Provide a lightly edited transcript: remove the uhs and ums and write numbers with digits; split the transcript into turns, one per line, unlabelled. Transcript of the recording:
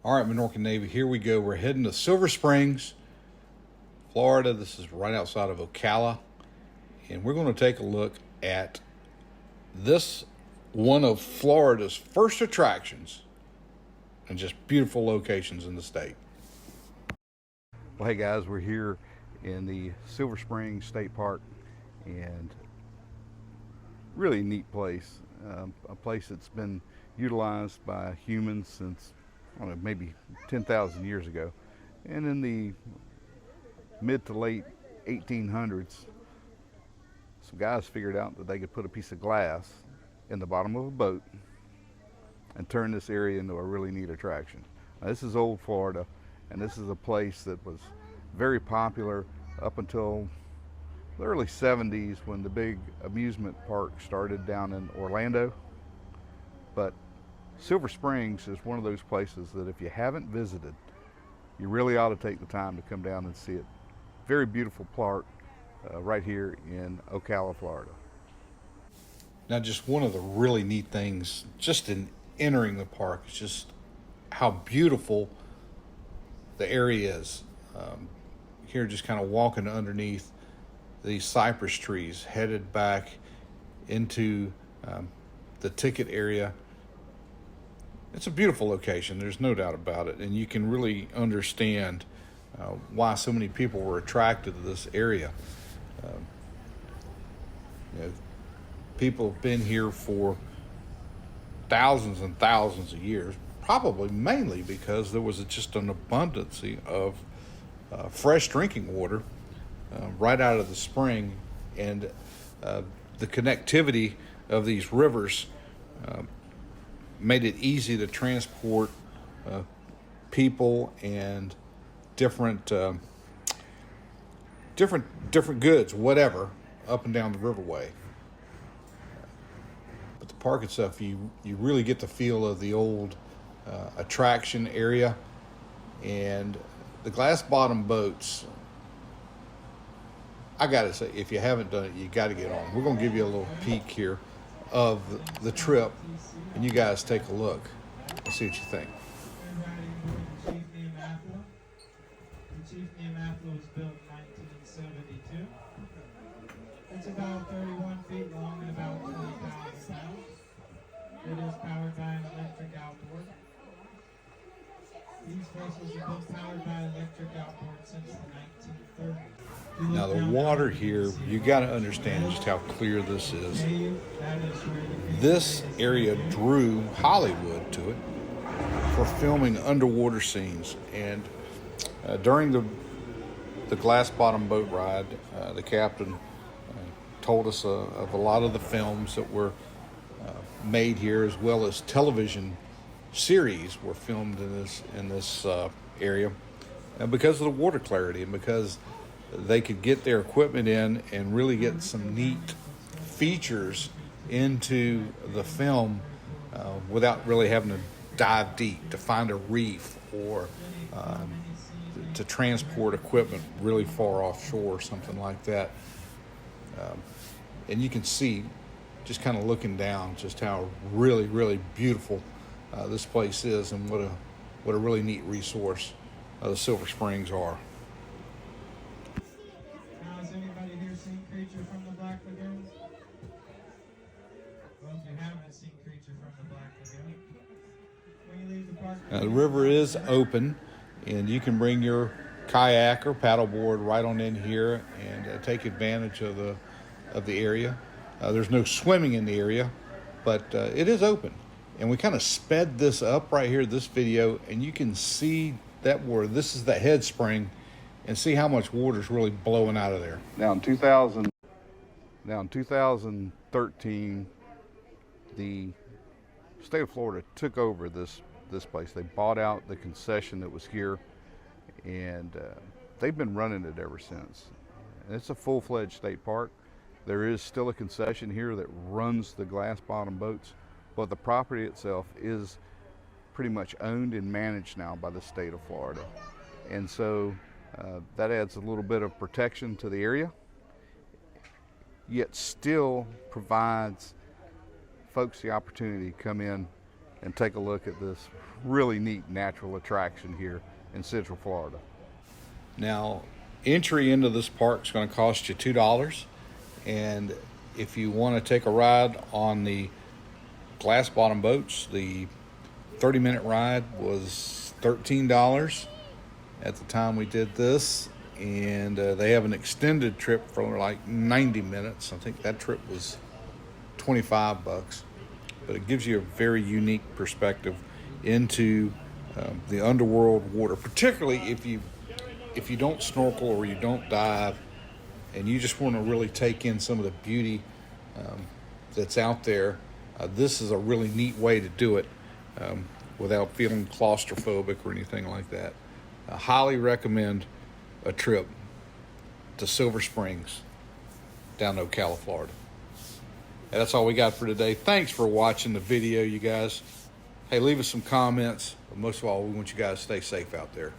All right, Minorcan Navy, here we go. We're heading to Silver Springs, Florida. This is right outside of Ocala. And we're going to take a look at this one of Florida's first attractions and just beautiful locations in the state. Well, hey guys, we're here in the Silver Springs State Park, and really neat place. A place that's been utilized by humans since, I don't know, maybe 10,000 years ago. And in the mid to late 1800s, some guys figured out that they could put a piece of glass in the bottom of a boat and turn this area into a really neat attraction. Now, this is old Florida, and this is a place that was very popular up until the early 70s when the big amusement park started down in Orlando. But Silver Springs is one of those places that if you haven't visited, you really ought to take the time to come down and see it. Very beautiful park right here in Ocala, Florida. Now, just one of the really neat things just in entering the park is just how beautiful the area is. Here, just kind of walking underneath these cypress trees, headed back into the ticket area. It's a beautiful location, there's no doubt about it, and you can really understand why so many people were attracted to this area. People have been here for thousands and thousands of years, probably mainly because there was just an abundance of fresh drinking water right out of the spring, and the connectivity of these rivers made it easy to transport people and different goods, whatever, up and down the riverway. But the park itself, you really get the feel of the old attraction area, and the glass bottom boats. I gotta say, if you haven't done it, you gotta get on. We're gonna give you a little peek here of the trip, and you guys take a look and see what you think.
The Chief Nematha was built in 1972. It's about 31 feet long and about 20,000 pounds. It is powered by an electric outboard. These vessels have been powered by electric outboard since the 1930s.
Now the water here, you got to understand just how clear this is. This area drew Hollywood to it for filming underwater scenes, and during the glass bottom boat ride, the captain told us of a lot of the films that were made here, as well as television series were filmed in this area, and because of the water clarity and because they could get their equipment in and really get some neat features into the film without really having to dive deep to find a reef or to transport equipment really far offshore, something like that. And you can see, just kind of looking down, just how really, really beautiful this place is, and what a really neat resource the Silver Springs are.
Now, has anybody here seen Creature from the Black Lagoon? Well, if you haven't seen Creature from the Black Lagoon, when you leave the park...
Now, the river is open, and you can bring your kayak or paddleboard right on in here and take advantage of the area. There's no swimming in the area, but it is open. And we kind of sped this up right here, this video, and you can see that where this is the head spring, and see how much water is really blowing out of there. Now in 2013, the state of Florida took over this place. They bought out the concession that was here, and they've been running it ever since. And it's a full-fledged state park. There is still a concession here that runs the glass bottom boats, but the property itself is pretty much owned and managed now by the state of Florida. And so that adds a little bit of protection to the area, yet still provides folks the opportunity to come in and take a look at this really neat natural attraction here in Central Florida. Now, entry into this park is going to cost you $2, and if you want to take a ride on the glass bottom boats, the 30-minute ride was $13 at the time we did this, and they have an extended trip for like 90 minutes. I think that trip was $25, but it gives you a very unique perspective into the underworld water, particularly if you don't snorkel or you don't dive and you just want to really take in some of the beauty that's out there. This is a really neat way to do it without feeling claustrophobic or anything like that. I highly recommend a trip to Silver Springs down to Ocala, Florida. And that's all we got for today. Thanks for watching the video, you guys. Hey, leave us some comments, but most of all, we want you guys to stay safe out there.